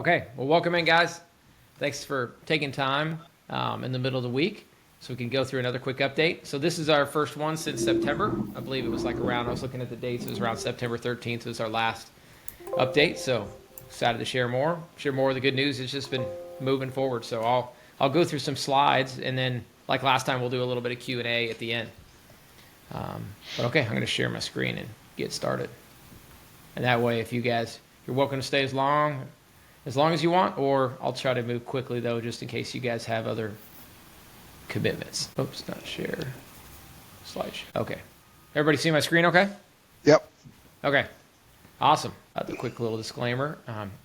Okay, well, welcome in, guys. Thanks for taking time in the middle of the week so we can go through another quick update. So this is our first one since September. I believe it was like around, I was looking at the dates, it was around September 13th was our last update. So excited to share more of the good news. It's just been moving forward. So I'll go through some slides, and then like last time, we'll do a little bit of Q&A at the end. But okay, I'm going to share my screen and get started. And that way, if you guys, you're welcome to stay as long as you want, or I'll try to move quickly though, just in case you guys have other commitments. Oops, not share. Slideshow. Okay. Everybody see my screen okay? Yep. Okay. Awesome. The quick little disclaimer.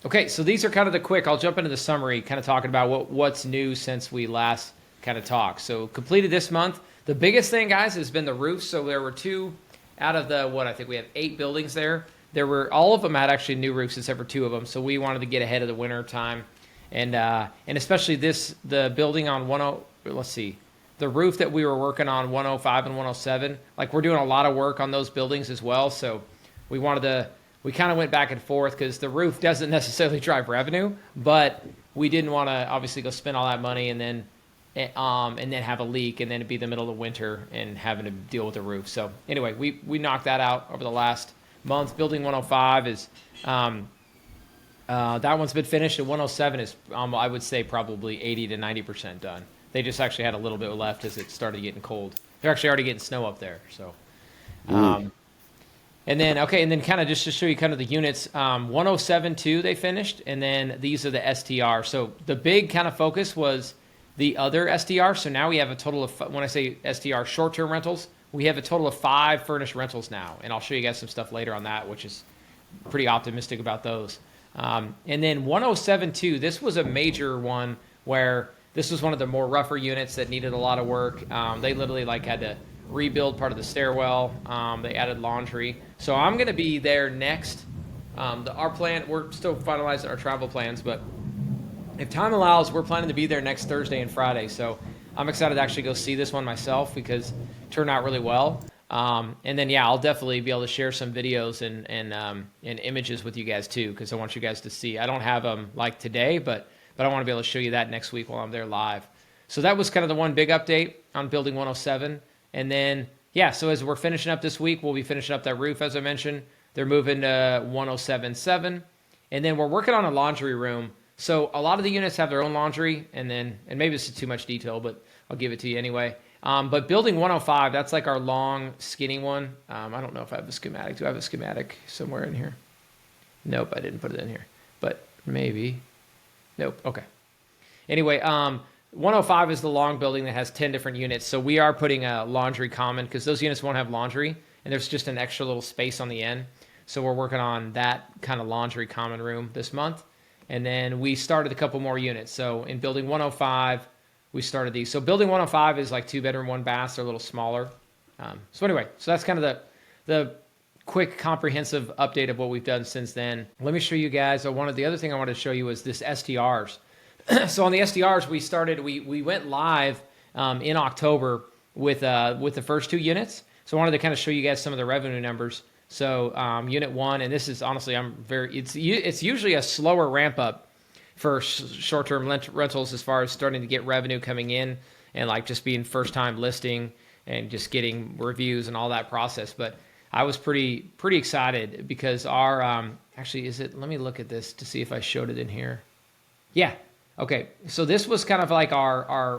Okay, so these are kind of the quick, I'll jump into the summary, kind of talking about what's new since we last kind of talked. So completed this month. The biggest thing, guys, has been the roofs. So there were 2 out of the, I think we have 8 buildings there. All of them had actually new roofs except for 2 of them. So we wanted to get ahead of the winter time. And especially the building on the roof that we were working on 105 and 107, like we're doing a lot of work on those buildings as well. So we kind of went back and forth because the roof doesn't necessarily drive revenue, but we didn't want to obviously go spend all that money and then have a leak and then it'd be the middle of the winter and having to deal with the roof. So anyway, we knocked that out over the last month. Building 105 is that one's been finished, and 107 is I would say probably 80 to 90% done. They just actually had a little bit left as it started getting cold. They're actually already getting snow up there. So and then kind of just to show you kind of the units, 107 too, they finished, and then these are the STR. So the big kind of focus was the other STR. So now we have a total of, when I say STR, short-term rentals, we have a total of 5 furnished rentals now. And I'll show you guys some stuff later on that, which is pretty optimistic about those. And then 107.2, this was a major one where this was one of the more rougher units that needed a lot of work. They literally had to rebuild part of the stairwell. They added laundry. So I'm going to be there next. Our plan, we're still finalizing our travel plans, but if time allows, we're planning to be there next Thursday and Friday. So I'm excited to actually go see this one myself because it turned out really well. And then, I'll definitely be able to share some videos and images with you guys too, because I want you guys to see. I don't have them like today, but I want to be able to show you that next week while I'm there live. So that was kind of the one big update on Building 107. And then, so as we're finishing up this week, we'll be finishing up that roof, as I mentioned. They're moving to 107.7. And then we're working on a laundry room. So a lot of the units have their own laundry, and maybe this is too much detail, but I'll give it to you anyway. But Building 105, that's like our long, skinny one. I don't know if I have a schematic. Do I have a schematic somewhere in here? Nope, I didn't put it in here. But maybe. Nope, okay. Anyway, 105 is the long building that has 10 different units. So we are putting a laundry common because those units won't have laundry, and there's just an extra little space on the end. So we're working on that kind of laundry common room this month. And then we started a couple more units. So in Building 105, we started these. So Building 105 is like 2-bedroom, 1 bath. They're a little smaller. So anyway, so that's kind of the quick comprehensive update of what we've done since then. Let me show you guys. The other thing I wanted to show you was this STRs. So on the STRs, we went live in October with the first 2 units. So I wanted to kind of show you guys some of the revenue numbers. So unit 1, and this is honestly, it's usually a slower ramp up for short-term rentals as far as starting to get revenue coming in and like just being first-time listing and just getting reviews and all that process. But I was pretty excited because our let me look at this to see if I showed it in here. Yeah. Okay. So this was kind of like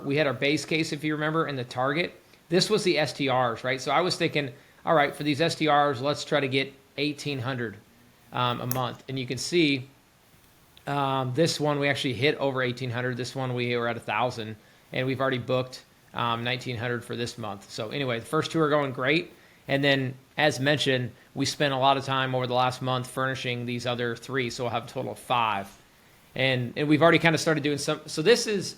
we had our base case, if you remember, and the target. This was the STRs, right? So I was thinking, all right, for these STRs, let's try to get 1,800 a month. And you can see this one, we actually hit over 1,800. This one, we were at 1,000, and we've already booked 1,900 for this month. So anyway, the first 2 are going great. And then, as mentioned, we spent a lot of time over the last month furnishing these other 3, so we'll have a total of 5. And we've already kind of started doing some. So this is,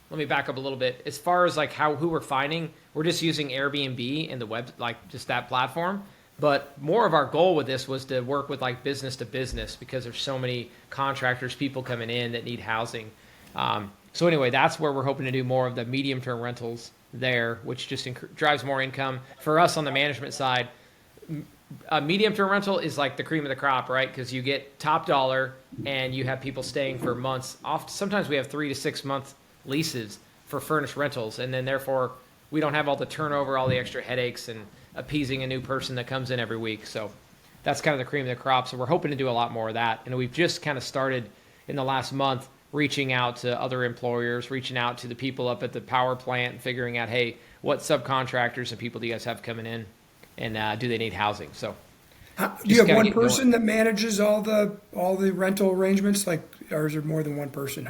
let me back up a little bit. As far as like who we're finding, we're just using Airbnb and the web, like just that platform. But more of our goal with this was to work with like business to business because there's so many contractors, people coming in that need housing. So anyway, that's where we're hoping to do more of the medium-term rentals there, which just drives more income. For us on the management side, a medium-term rental is like the cream of the crop, right? Because you get top dollar and you have people staying for months. Sometimes we have 3 to 6 month leases for furnished rentals, and then therefore we don't have all the turnover, all the extra headaches, and appeasing a new person that comes in every week. So that's kind of the cream of the crop. So we're hoping to do a lot more of that. And we've just kind of started in the last month reaching out to other employers, reaching out to the people up at the power plant, and figuring out, hey, what subcontractors and people do you guys have coming in, and do they need housing? So Do you have one person that manages all the rental arrangements, like, or is there more than one person?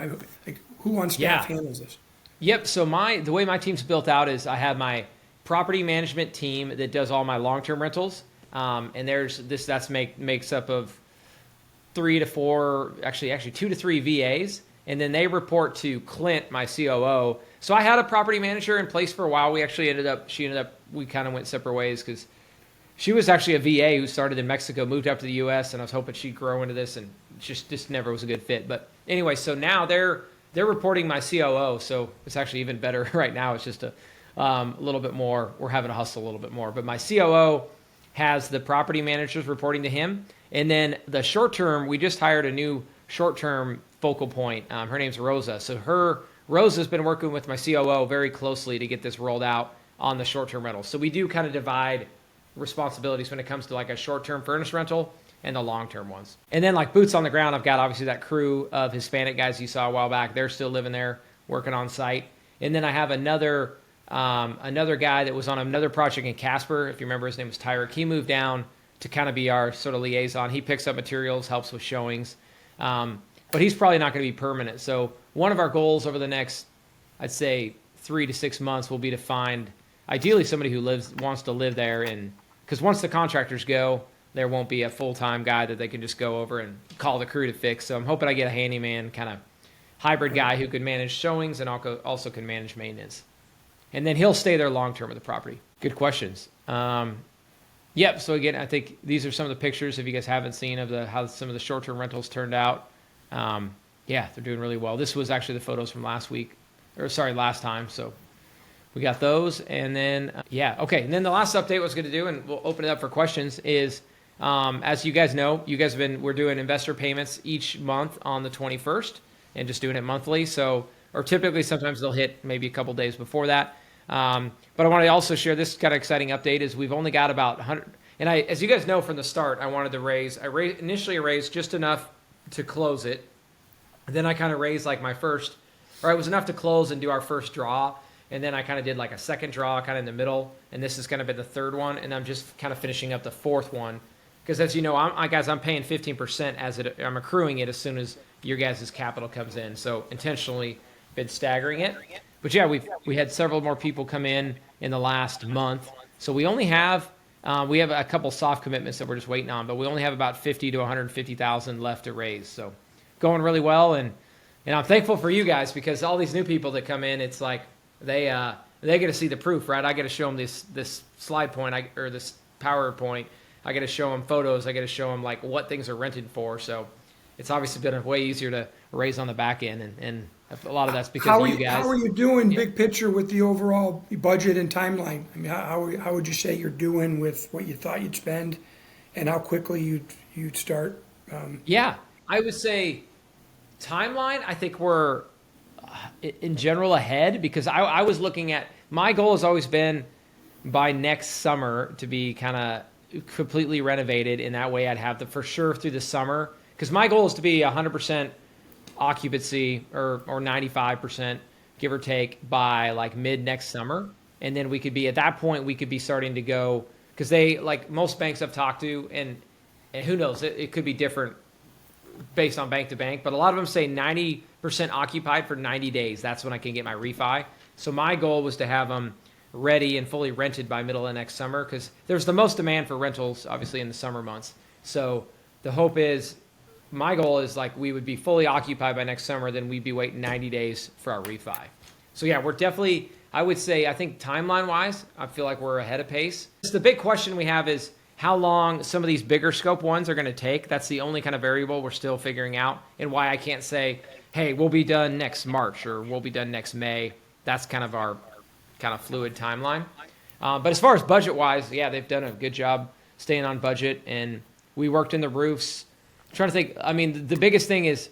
Like, who on staff handles this? Yep. So the way my team's built out is I have my property management team that does all my long-term rentals, and makes up of 3 to 4, actually 2 to 3 VAs, and then they report to Clint, my COO. So I had a property manager in place for a while. We kind of went separate ways because she was actually a VA who started in Mexico, moved up to the U.S., and I was hoping she'd grow into this, and just never was a good fit. But anyway, so now they're reporting my COO, so it's actually even better right now. It's just a little bit more. We're having to hustle a little bit more. But my COO has the property managers reporting to him, and then the short term, we just hired a new short term focal point. Her name's Rosa. So Rosa's been working with my COO very closely to get this rolled out on the short term rentals. So we do kind of divide responsibilities when it comes to like a short-term furnished rental and the long-term ones. And then like boots on the ground, I've got obviously that crew of Hispanic guys you saw a while back. They're still living there, working on site. And then I have another guy that was on another project in Casper. If you remember, his name was Tyrick. He moved down to kind of be our sort of liaison. He picks up materials, helps with showings. But he's probably not going to be permanent. So one of our goals over the next, I'd say 3 to 6 months, will be to find ideally somebody who wants to live there, and because once the contractors go, there won't be a full-time guy that they can just go over and call the crew to fix. So I'm hoping I get a handyman kind of hybrid guy who could manage showings and also can manage maintenance. And then he'll stay there long-term with the property. Good questions. Yep. So again, I think these are some of the pictures, if you guys haven't seen, of how some of the short-term rentals turned out. Yeah, they're doing really well. This was actually the photos from last time. So we got those, and then, okay. And then the last update I was going to do, and we'll open it up for questions, is as you guys know, we're doing investor payments each month on the 21st and just doing it monthly. So, or typically sometimes they'll hit maybe a couple days before that. But I want to also share this kind of exciting update is we've only got about 100, and as you guys know from the start, I wanted to initially raised just enough to close it. Then I kind of raised like it was enough to close and do our first draw. And then I kind of did like a second draw kind of in the middle. And this is going to be the third one. And I'm just kind of finishing up the fourth one. Because as you know, I'm paying 15% I'm accruing it as soon as your guys' capital comes in. So intentionally been staggering it. But yeah, we had several more people come in the last month. So we only have, we have a couple soft commitments that we're just waiting on. But we only have about 50 to 150,000 left to raise. So going really well. And I'm thankful for you guys, because all these new people that come in, it's like, they get to see the proof, right? I got to show them this slide point or this PowerPoint. I got to show them photos. I got to show them like what things are rented for. So it's obviously been way easier to raise on the back end, and a lot of that's because of you guys. How are you doing, big picture, with the overall budget and timeline? I mean, how would you say you're doing with what you thought you'd spend, and how quickly you'd start? Yeah, I would say timeline. I think we're in general ahead, because I was looking at, my goal has always been by next summer to be kind of completely renovated, and that way I'd have for sure through the summer, because my goal is to be 100% occupancy or 95% give or take by like mid next summer. And then we could be at that point, we could be starting to go, because they, like most banks I've talked to, and who knows, it could be different based on bank to bank, but a lot of them say 90% occupied for 90 days. That's when I can get my refi. So my goal was to have them ready and fully rented by middle of next summer, because there's the most demand for rentals, obviously, in the summer months. So the hope is, my goal is like we would be fully occupied by next summer, then we'd be waiting 90 days for our refi. So yeah, we're definitely, I would say, I think timeline-wise, I feel like we're ahead of pace. The big question we have is how long some of these bigger scope ones are going to take. That's the only kind of variable we're still figuring out, and why I can't say, hey, we'll be done next March or we'll be done next May. That's kind of our kind of fluid timeline. But as far as budget-wise, yeah, they've done a good job staying on budget, and we worked in the roofs. I'm trying to think. I mean, the biggest thing is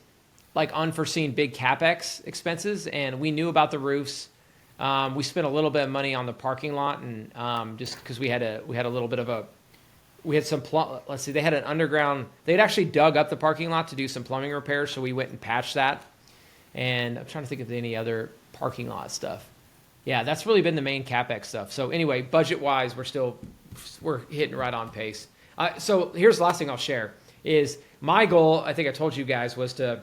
like unforeseen big capex expenses, and we knew about the roofs. We spent a little bit of money on the parking lot, and just because we had a little bit of a we had some let's see, they had an underground. They'd actually dug up the parking lot to do some plumbing repairs, so we went and patched that. And I'm trying to think of any other parking lot stuff. Yeah, that's really been the main capex stuff. So anyway, budget wise, we're hitting right on pace. So here's the last thing I'll share is my goal. I think I told you guys was to,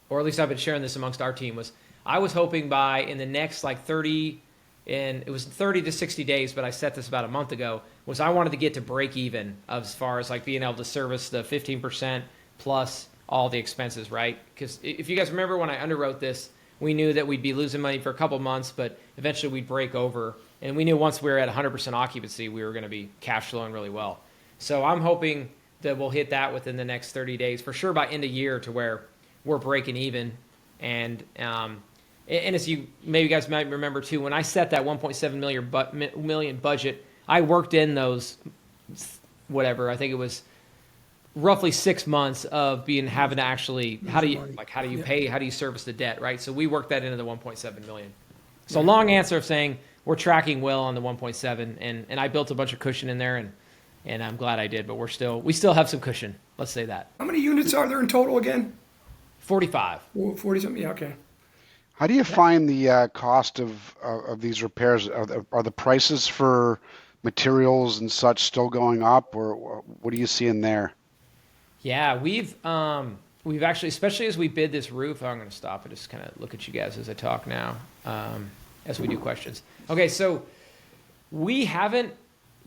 or at least I've been sharing this amongst our team, was I was hoping by in the next like 30, and it was 30 to 60 days, but I set this about a month ago, was I wanted to get to break even as far as like being able to service the 15% plus all the expenses, right? Because if you guys remember when I underwrote this, we knew that we'd be losing money for a couple months, but eventually we'd break over. And we knew once we were at 100% occupancy, we were going to be cash flowing really well. So I'm hoping that we'll hit that within the next 30 days, for sure by end of year, to where we're breaking even. And as you maybe guys might remember too, when I set that 1.7 million budget, I worked in those whatever, I think it was roughly 6 months of having to actually how do you pay, how do you service the debt, right? So we worked that into the 1.7 million. So long answer of saying we're tracking well on the 1.7, and I built a bunch of cushion in there, and I'm glad I did, but we still have some cushion. Let's say that. How many units are there in total again? 45. 40 something. Yeah, okay. How do you find the cost of these repairs? Are the prices for materials and such still going up, or what are you seeing there? Yeah, we've actually, especially as we bid this roof, I'm going to stop and just kind of look at you guys as I talk now, as we do questions. Okay, so we haven't,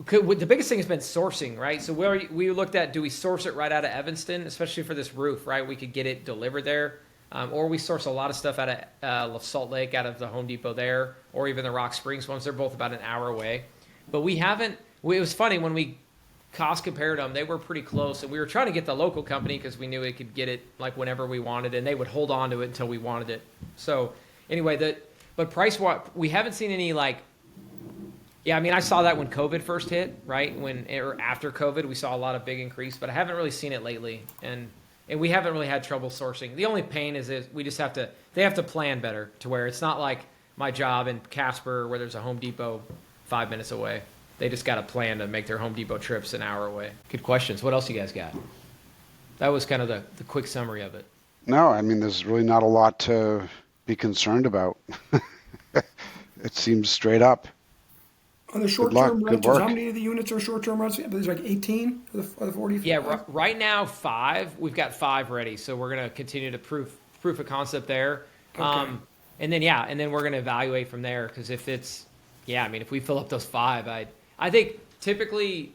the biggest thing has been sourcing, right? So we looked at, do we source it right out of Evanston, especially for this roof, right? We could get it delivered there. Or we source a lot of stuff out of Salt Lake, out of the Home Depot there, or even the Rock Springs ones. They're both about an hour away. But we haven't, it was funny, when we cost compared them, they were pretty close. And we were trying to get the local company because we knew we could get it like whenever we wanted, and they would hold on to it until we wanted it. So anyway, but price-wise, we haven't seen any like, yeah, I mean, I saw that when COVID first hit, right? Or after COVID, we saw a lot of big increase, but I haven't really seen it lately. And we haven't really had trouble sourcing. The only pain is we just they have to plan better, to where it's not like my job in Casper where there's a Home Depot 5 minutes away. They just got a plan to make their Home Depot trips an hour away. Good questions. What else you guys got? That was kind of the quick summary of it. No, I mean, there's really not a lot to be concerned about. It seems straight up. On the short-term rentals, how many of the units are short-term rentals? There's like 18 of the 40? Yeah, right now 5. We've got 5 ready, so we're going to continue to proof of concept there. Okay. And then we're going to evaluate from there, because if we fill up those 5, I think typically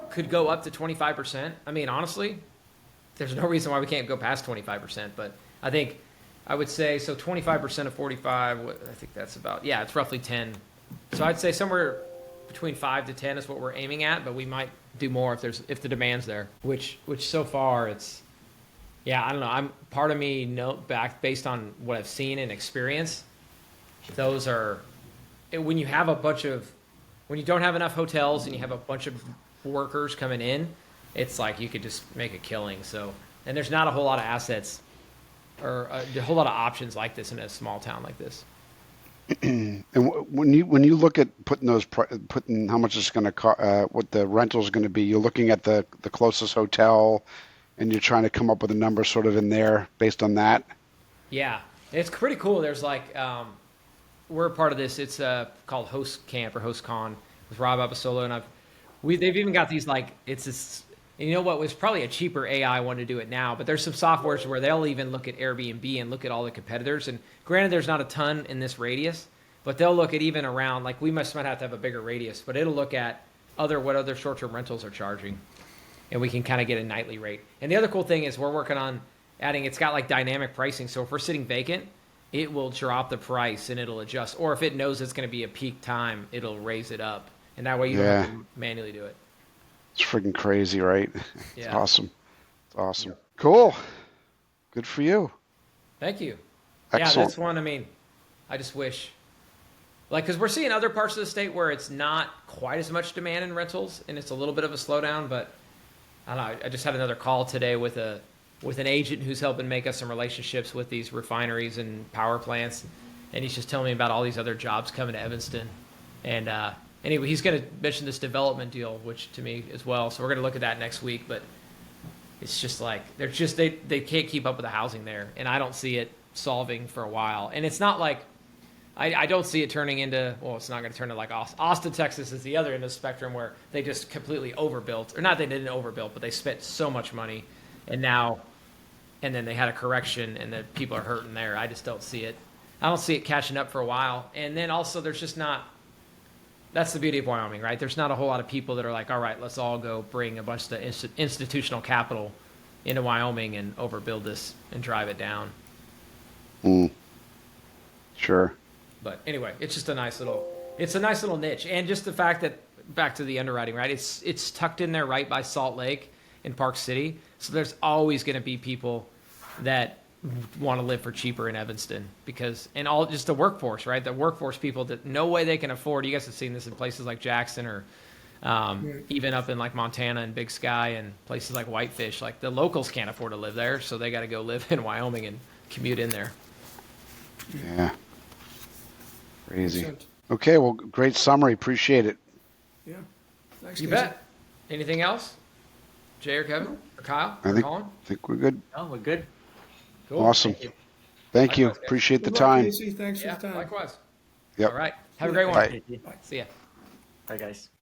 could go up to 25%. I mean, honestly, there's no reason why we can't go past 25%, but I think I would say, so 25% of 45, I think that's about, it's roughly 10. So I'd say somewhere between 5 to 10 is what we're aiming at, but we might do more if the demand's there. Which so far it's, I don't know. Part of me based on what I've seen and experienced. Those are when you don't have enough hotels and you have a bunch of workers coming in, it's like you could just make a killing. So, and there's not a whole lot of assets or a whole lot of options like this in a small town like this. And when you look at putting how much it's going to cost, what the rental is going to be, you're looking at the closest hotel, and you're trying to come up with a number sort of in there based on that. Yeah, it's pretty cool. There's like we're a part of this. It's called Host Camp or Host Con with Rob Abasolo, and they've even got these like it's this. And you know what? Was probably a cheaper AI one to do it now, but there's some softwares where they'll even look at Airbnb and look at all the competitors. And granted, there's not a ton in this radius, but they'll look at even around, like we might have to have a bigger radius, but it'll look at what other short-term rentals are charging, and we can kind of get a nightly rate. And the other cool thing is we're working on adding, it's got like dynamic pricing. So if we're sitting vacant, it will drop the price and it'll adjust. Or if it knows it's going to be a peak time, it'll raise it up. And that way you don't have to manually do it. It's freaking crazy, right? It's Yeah. awesome. It's awesome. Cool. Good for you. Thank you. Excellent. Yeah, that's one. I mean, I just wish, like, because we're seeing other parts of the state where it's not quite as much demand in rentals, and it's a little bit of a slowdown. But I don't know. I just had another call today with an agent who's helping make us some relationships with these refineries and power plants, and he's just telling me about all these other jobs coming to Evanston. And anyway, he's going to mention this development deal, which to me as well. So we're going to look at that next week. But it's just like they can't keep up with the housing there, and I don't see it solving for a while. And it's not like I don't see it turning into, well, it's not going to turn into like Austin, Texas is the other end of the spectrum where they just completely overbuilt, or not they didn't overbuild, but they spent so much money, and then they had a correction, and the people are hurting there. I just don't see it. I don't see it catching up for a while. And then also there's just not, that's the beauty of Wyoming, right? There's not a whole lot of people that are like, all right, let's all go bring a bunch of institutional capital into Wyoming and overbuild this and drive it down. Sure. But anyway, it's just a nice little niche. And just the fact that, back to the underwriting, right? It's tucked in there right by Salt Lake in Park City. So there's always going to be people that want to live for cheaper in Evanston and all just the workforce, right? The workforce people that no way they can afford. You guys have seen this in places like Jackson or even up in like Montana and Big Sky and places like Whitefish. Like the locals can't afford to live there, so they got to go live in Wyoming and commute in there. Yeah. Crazy. Makes sense. Okay, well, great summary. Appreciate it. Yeah. Thanks, You Casey. bet. Anything else? Jay or Kevin or Kyle or I Colin? think we're good. Oh, we're good. Cool. Awesome. Thank you. Thank you. Likewise, guys. Appreciate the Good luck, time. Casey. Thanks for Yeah, the time. likewise. Yep. All right. Have a great one. Bye. See ya. Bye, guys.